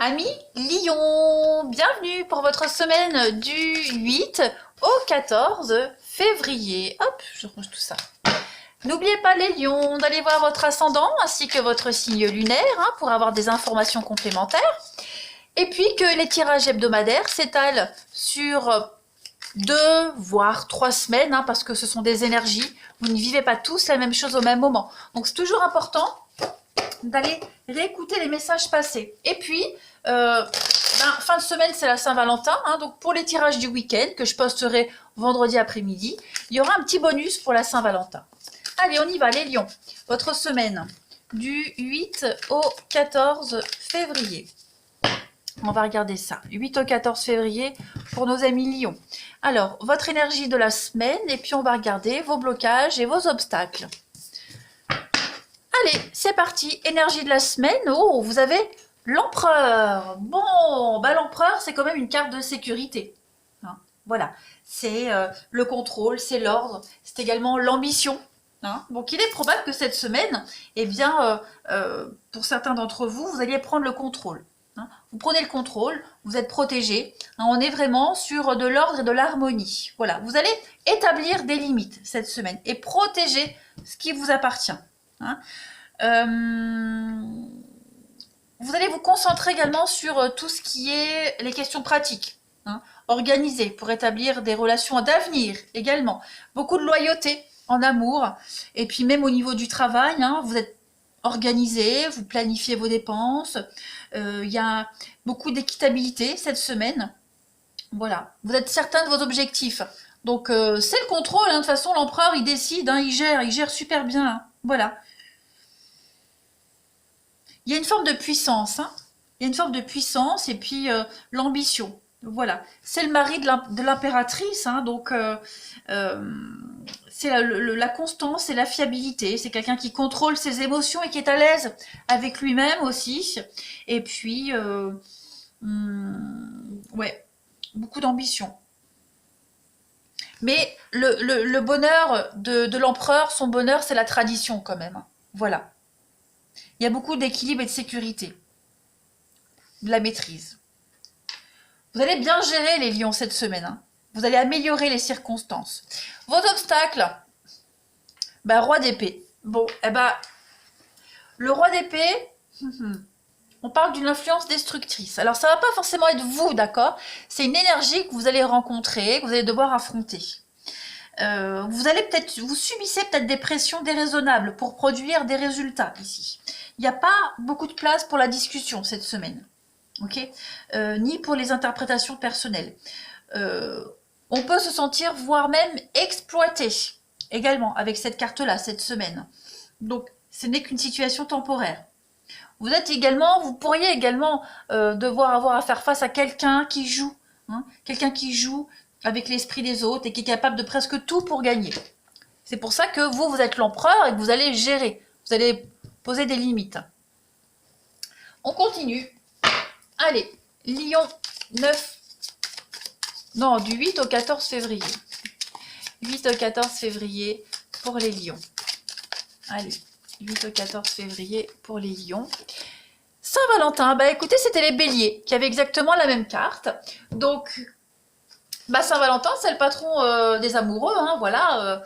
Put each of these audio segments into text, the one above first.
Amis Lion, bienvenue pour votre semaine du 8 au 14 février. Hop, je range tout ça. N'oubliez pas les lions d'aller voir votre ascendant ainsi que votre signe lunaire pour avoir des informations complémentaires. Et puis que les tirages hebdomadaires s'étalent sur 2 voire 3 semaines parce que ce sont des énergies. Vous ne vivez pas tous la même chose au même moment. Donc c'est toujours important d'aller réécouter les messages passés. Et puis, fin de semaine, c'est la Saint-Valentin. Donc, pour les tirages du week-end, que je posterai vendredi après-midi, il y aura un petit bonus pour la Saint-Valentin. Allez, on y va, les lions. Votre semaine du 8 au 14 février. On va regarder ça. 8 au 14 février pour nos amis lions. Alors, votre énergie de la semaine, et puis on va regarder vos blocages et vos obstacles. Allez, c'est parti. Énergie de la semaine. Oh, vous avez l'empereur. Bon, l'empereur, c'est quand même une carte de sécurité. Voilà, c'est le contrôle, c'est l'ordre, c'est également l'ambition. Donc, il est probable que cette semaine, eh bien, pour certains d'entre vous, vous alliez prendre le contrôle. Vous prenez le contrôle, vous êtes protégé. On est vraiment sur de l'ordre et de l'harmonie. Voilà, vous allez établir des limites cette semaine et protéger ce qui vous appartient. Vous allez vous concentrer également sur tout ce qui est les questions pratiques, organisées pour établir des relations d'avenir également. Beaucoup de loyauté en amour et puis même au niveau du travail, vous êtes organisé, vous planifiez vos dépenses. Il y a beaucoup d'équitabilité cette semaine. Voilà, vous êtes certain de vos objectifs. Donc c'est le contrôle, de toute façon l'empereur il décide, il gère super bien. Voilà. Il y a une forme de puissance, il y a une forme de puissance et puis l'ambition. Voilà, c'est le mari de l'impératrice, donc c'est la constance et la fiabilité. C'est quelqu'un qui contrôle ses émotions et qui est à l'aise avec lui-même aussi. Et puis, ouais, beaucoup d'ambition. Mais le bonheur de l'empereur, son bonheur, c'est la tradition quand même. Voilà. Il y a beaucoup d'équilibre et de sécurité, de la maîtrise. Vous allez bien gérer les lions cette semaine. Vous allez améliorer les circonstances. Vos obstacles, roi d'épée. Bon, le roi d'épée, on parle d'une influence destructrice. Alors, ça ne va pas forcément être vous, d'accord? C'est une énergie que vous allez rencontrer, que vous allez devoir affronter. Vous subissez peut-être des pressions déraisonnables pour produire des résultats ici. Il n'y a pas beaucoup de place pour la discussion cette semaine, ok, ni pour les interprétations personnelles. On peut se sentir, voire même exploité également avec cette carte-là cette semaine. Donc, ce n'est qu'une situation temporaire. Vous pourriez également devoir avoir à faire face à quelqu'un qui joue, quelqu'un qui joue avec l'esprit des autres et qui est capable de presque tout pour gagner. C'est pour ça que vous êtes l'empereur et que vous allez gérer. Vous allez poser des limites. On continue. Allez, Lion 9. Non, du 8 au 14 février. 8 au 14 février pour les lions. Allez, 8 au 14 février pour les lions. Saint-Valentin, écoutez, c'était les béliers qui avaient exactement la même carte. Donc, Saint-Valentin, c'est le patron des amoureux, voilà,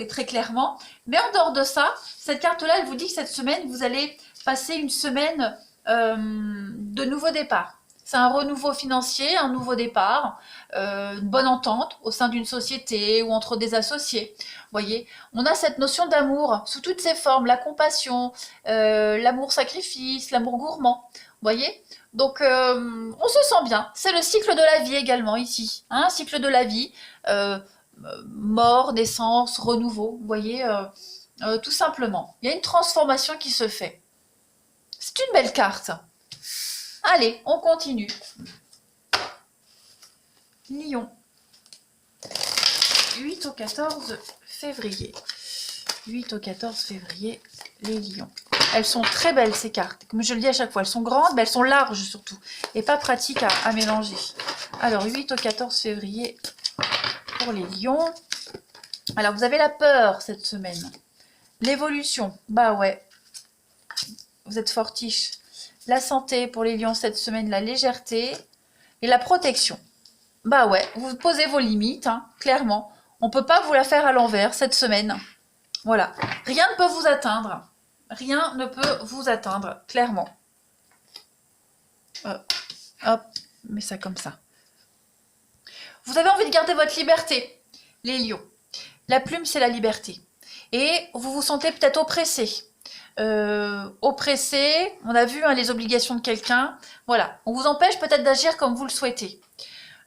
très clairement. Mais en dehors de ça, cette carte-là, elle vous dit que cette semaine, vous allez passer une semaine de nouveau départ. C'est un renouveau financier, un nouveau départ, une bonne entente au sein d'une société ou entre des associés. Vous voyez, on a cette notion d'amour sous toutes ses formes, la compassion, l'amour sacrifice, l'amour gourmand. Vous voyez, donc on se sent bien. C'est le cycle de la vie également ici, cycle de la vie, mort, naissance, renouveau. Vous voyez, tout simplement. Il y a une transformation qui se fait. C'est une belle carte. Allez, on continue. Lion. 8 au 14 février. 8 au 14 février, les lions. Elles sont très belles ces cartes. Comme je le dis à chaque fois, elles sont grandes, mais elles sont larges surtout. Et pas pratiques à mélanger. Alors, 8 au 14 février pour les lions. Alors, vous avez la peur cette semaine. L'évolution, ouais. Vous êtes fortiche. La santé pour les lions cette semaine, la légèreté et la protection. Bah ouais, vous posez vos limites, hein, clairement. On peut pas vous la faire à l'envers cette semaine. Voilà. Rien ne peut vous atteindre. Rien ne peut vous atteindre, clairement. Hop, mets ça comme ça. Vous avez envie de garder votre liberté, les lions. La plume, c'est la liberté. Et vous vous sentez peut-être oppressé. Oppressé, on a vu hein, les obligations de quelqu'un. Voilà, on vous empêche peut-être d'agir comme vous le souhaitez.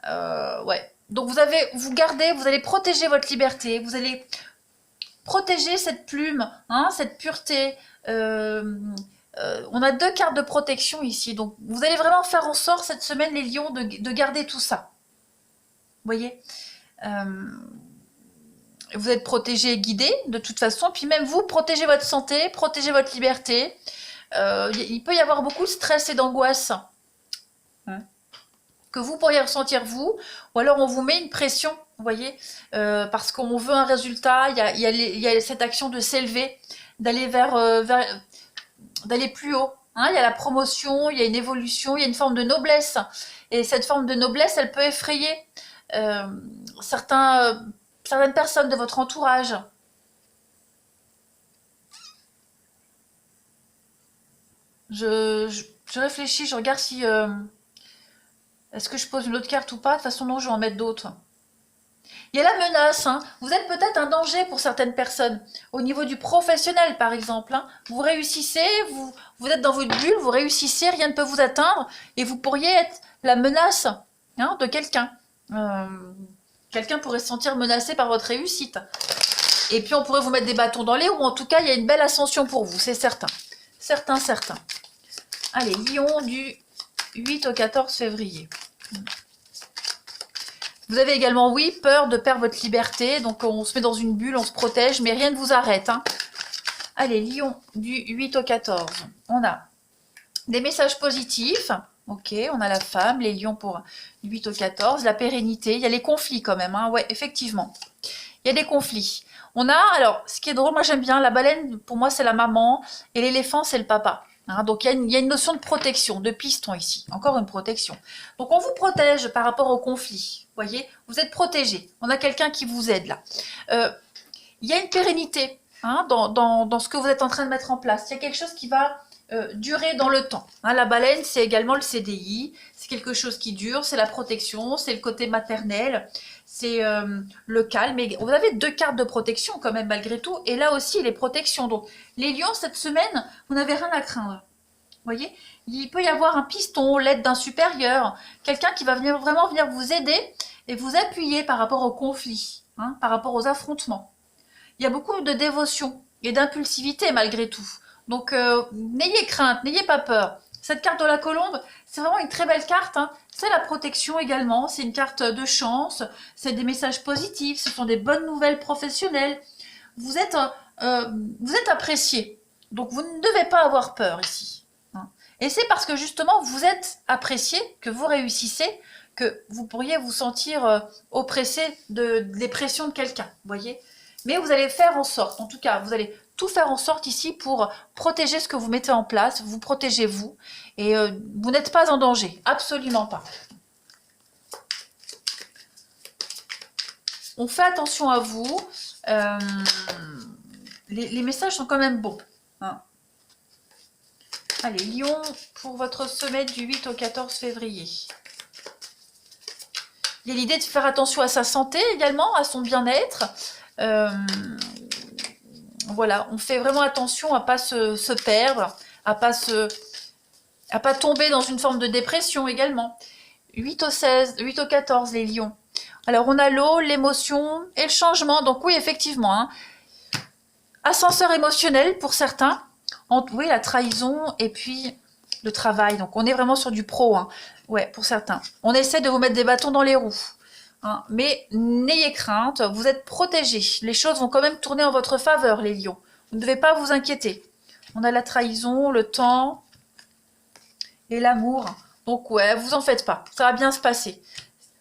Ouais. Donc vous allez protéger votre liberté. Vous allez protéger cette plume, hein, cette pureté. On a 2 cartes de protection ici. Donc vous allez vraiment faire en sorte cette semaine, les lions, de garder tout ça. Vous voyez, vous êtes protégé et guidé de toute façon. Puis même vous, protégez votre santé, protégez votre liberté. Il peut y avoir beaucoup de stress et d'angoisse que vous pourriez ressentir vous. Ou alors on vous met une pression, vous voyez, parce qu'on veut un résultat. Il y a cette action de s'élever, d'aller d'aller plus haut. Hein, il y a la promotion, il y a une évolution, il y a une forme de noblesse. Et cette forme de noblesse, elle peut effrayer certaines personnes de votre entourage. Je réfléchis, je regarde si... est-ce que je pose une autre carte ou pas? De toute façon, non, je vais en mettre d'autres. Il y a la menace. Hein. Vous êtes peut-être un danger pour certaines personnes. Au niveau du professionnel, par exemple. Hein. Vous réussissez, vous êtes dans votre bulle, vous réussissez, rien ne peut vous atteindre. Et vous pourriez être la menace hein, de quelqu'un. Quelqu'un pourrait se sentir menacé par votre réussite. Et puis, on pourrait vous mettre des bâtons dans les roues. En tout cas, il y a une belle ascension pour vous, c'est certain. Certain. Allez, Lion du 8 au 14 février. Vous avez également, oui, peur de perdre votre liberté. Donc, on se met dans une bulle, on se protège, mais rien ne vous arrête. Hein. Allez, Lion du 8 au 14. On a des messages positifs. Ok, on a la femme, les lions pour 8 au 14. La pérennité, il y a les conflits quand même. Hein. Ouais, effectivement. Il y a des conflits. On a, alors, ce qui est drôle, moi j'aime bien, la baleine, pour moi, c'est la maman. Et l'éléphant, c'est le papa. Hein, donc, il y a une notion de protection, de piston ici. Encore une protection. Donc, on vous protège par rapport au conflit. Vous voyez, vous êtes protégé. On a quelqu'un qui vous aide là. Il y a une pérennité hein, dans ce que vous êtes en train de mettre en place. Il y a quelque chose qui va durer dans le temps. Hein, la baleine, c'est également le CDI. C'est quelque chose qui dure. C'est la protection. C'est le côté maternel. C'est le calme. Et vous avez 2 cartes de protection quand même malgré tout. Et là aussi, les protections. Donc, les lions, cette semaine, vous n'avez rien à craindre. Vous voyez, il peut y avoir un piston, l'aide d'un supérieur, quelqu'un qui va vraiment venir vous aider et vous appuyer par rapport au conflit, hein, par rapport aux affrontements. Il y a beaucoup de dévotion et d'impulsivité malgré tout. Donc, n'ayez crainte, n'ayez pas peur. Cette carte de la colombe, c'est vraiment une très belle carte. Hein. C'est la protection également, c'est une carte de chance, c'est des messages positifs, ce sont des bonnes nouvelles professionnelles. Vous êtes apprécié, donc vous ne devez pas avoir peur ici. Et c'est parce que justement vous êtes apprécié, que vous réussissez, que vous pourriez vous sentir oppressé des pressions de quelqu'un, vous voyez. Mais vous allez faire en sorte, en tout cas, vous allez tout faire en sorte ici pour protéger ce que vous mettez en place, vous protégez vous, et vous n'êtes pas en danger, absolument pas. On fait attention à vous, les messages sont quand même bons, hein. Allez, Lion, pour votre semaine du 8 au 14 février. Il y a l'idée de faire attention à sa santé également, à son bien-être. Voilà, on fait vraiment attention à ne pas se perdre, à pas tomber dans une forme de dépression également. 8 au 16, 8 au 14, les lions. Alors, on a l'eau, l'émotion et le changement. Donc oui, effectivement, hein. Ascenseur émotionnel pour certains. Oui, la trahison et puis le travail. Donc, on est vraiment sur du pro. Hein. Ouais, pour certains. On essaie de vous mettre des bâtons dans les roues. Hein. Mais n'ayez crainte, vous êtes protégés. Les choses vont quand même tourner en votre faveur, les lions. Vous ne devez pas vous inquiéter. On a la trahison, le temps et l'amour. Donc, ouais, vous en faites pas. Ça va bien se passer.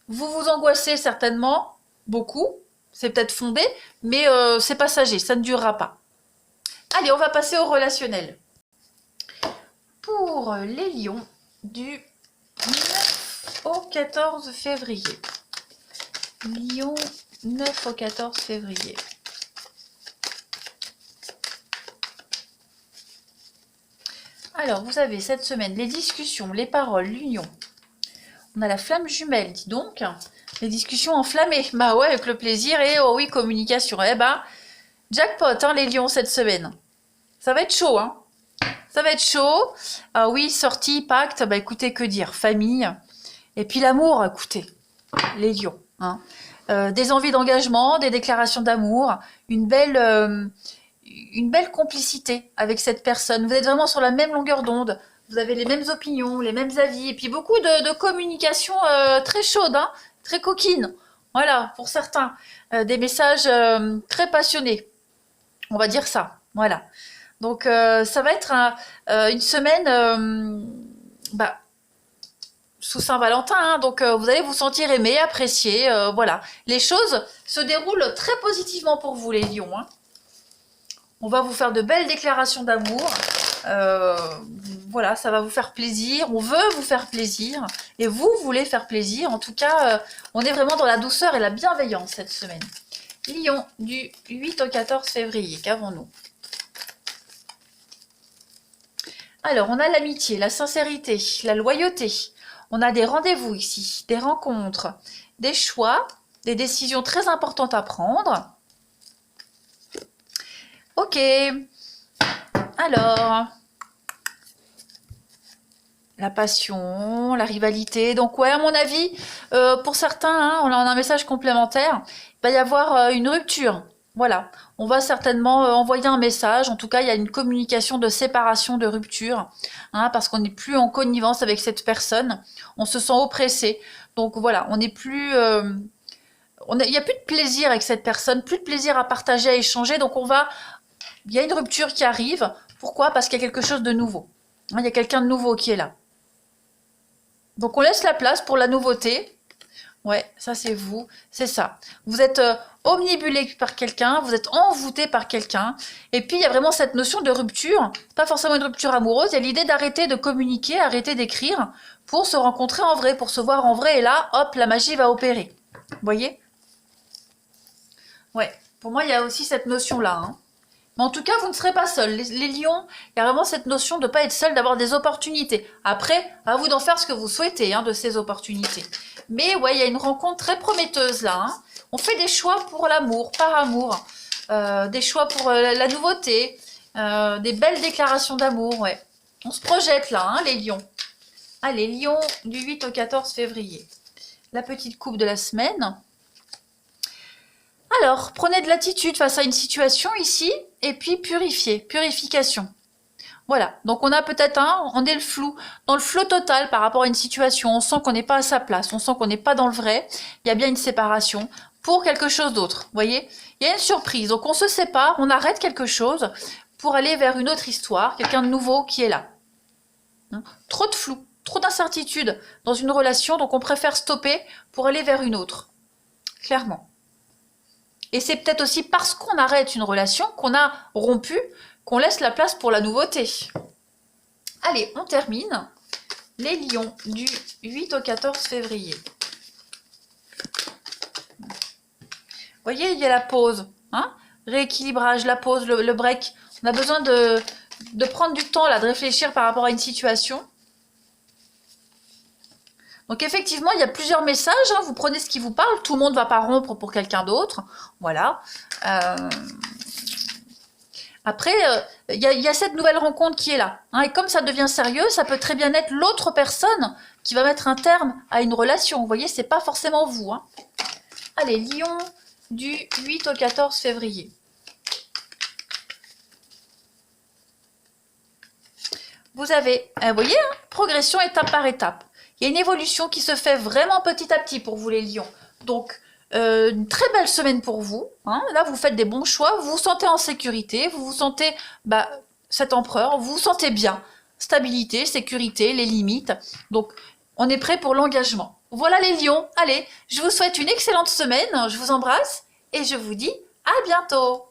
Vous vous angoissez certainement, beaucoup. C'est peut-être fondé, mais c'est passager. Ça ne durera pas. Allez, on va passer au relationnel. pour les lions du 9 au 14 février. Lion, 9 au 14 février. Alors, vous avez cette semaine les discussions, les paroles, l'union. On a la flamme jumelle, dis donc. Les discussions enflammées. Bah ouais, avec le plaisir et oh oui, communication. Eh bah, jackpot, hein, les lions cette semaine. Ça va être chaud, hein. Ça va être chaud. Ah oui, sortie, pacte, bah écoutez, que dire, famille. Et puis l'amour, écoutez, les lions. Hein. Des envies d'engagement, des déclarations d'amour, une belle complicité avec cette personne. Vous êtes vraiment sur la même longueur d'onde. Vous avez les mêmes opinions, les mêmes avis. Et puis beaucoup de communication très chaude, hein, très coquine. Voilà, pour certains. Des messages très passionnés. On va dire ça. Voilà. Donc ça va être une semaine sous Saint-Valentin, hein, donc vous allez vous sentir aimé, apprécié, voilà. Les choses se déroulent très positivement pour vous les lions. Hein. On va vous faire de belles déclarations d'amour, voilà, ça va vous faire plaisir, on veut vous faire plaisir, et vous voulez faire plaisir, en tout cas, on est vraiment dans la douceur et la bienveillance cette semaine. Lion, du 8 au 14 février, qu'avons-nous ? Alors, on a l'amitié, la sincérité, la loyauté. On a des rendez-vous ici, des rencontres, des choix, des décisions très importantes à prendre. Ok. Alors, la passion, la rivalité. Donc ouais, à mon avis, pour certains, hein, on a un message complémentaire. Il va y avoir une rupture. Voilà, on va certainement envoyer un message. En tout cas, il y a une communication de séparation, de rupture, hein, parce qu'on n'est plus en connivence avec cette personne. On se sent oppressé. Donc voilà, on n'est plus, il n'y a plus de plaisir avec cette personne, plus de plaisir à partager, à échanger. Donc il y a une rupture qui arrive. Pourquoi ? Parce qu'il y a quelque chose de nouveau. Hein, il y a quelqu'un de nouveau qui est là. Donc on laisse la place pour la nouveauté. Ouais, ça c'est vous, c'est ça. Vous êtes omnibulé par quelqu'un, vous êtes envoûté par quelqu'un. Et puis il y a vraiment cette notion de rupture, pas forcément une rupture amoureuse, il y a l'idée d'arrêter de communiquer, arrêter d'écrire pour se rencontrer en vrai, pour se voir en vrai. Et là, hop, la magie va opérer. Vous voyez ? Ouais, pour moi il y a aussi cette notion-là. Hein. Mais en tout cas, vous ne serez pas seul. Les lions, il y a vraiment cette notion de ne pas être seul, d'avoir des opportunités. Après, à vous d'en faire ce que vous souhaitez hein, de ces opportunités. Mais ouais, il y a une rencontre très prometteuse là. Hein. On fait des choix pour l'amour, par amour. Des choix pour la nouveauté. Des belles déclarations d'amour, ouais. On se projette là, hein, les lions. Allez, lions du 8 au 14 février. La petite coupe de la semaine. Alors, prenez de l'attitude face à une situation ici, et puis purifiez, purification. Voilà, donc on a peut-être on est dans le flou total par rapport à une situation, on sent qu'on n'est pas à sa place, on sent qu'on n'est pas dans le vrai, il y a bien une séparation pour quelque chose d'autre, vous voyez ? Il y a une surprise, donc on se sépare, on arrête quelque chose pour aller vers une autre histoire, quelqu'un de nouveau qui est là. Hein ? Trop de flou, trop d'incertitude dans une relation, donc on préfère stopper pour aller vers une autre, clairement. Et c'est peut-être aussi parce qu'on arrête une relation, qu'on a rompu, qu'on laisse la place pour la nouveauté. Allez, on termine. Les lions du 8 au 14 février. Vous voyez, il y a la pause. Hein, rééquilibrage, la pause, le break. On a besoin de prendre du temps là, de réfléchir par rapport à une situation. Donc effectivement, il y a plusieurs messages, hein, vous prenez ce qui vous parle, tout le monde ne va pas rompre pour quelqu'un d'autre, voilà. Après, il y a cette nouvelle rencontre qui est là, hein, et comme ça devient sérieux, ça peut très bien être l'autre personne qui va mettre un terme à une relation, vous voyez, c'est pas forcément vous. Hein. Allez, lion du 8 au 14 février. Vous avez, vous voyez, hein, progression étape par étape. Il y a une évolution qui se fait vraiment petit à petit pour vous les lions. Donc, une très belle semaine pour vous. Hein. Là, vous faites des bons choix, vous vous sentez en sécurité, vous vous sentez, cet empereur, vous vous sentez bien. Stabilité, sécurité, les limites. Donc, on est prêt pour l'engagement. Voilà les lions. Allez, je vous souhaite une excellente semaine. Je vous embrasse et je vous dis à bientôt.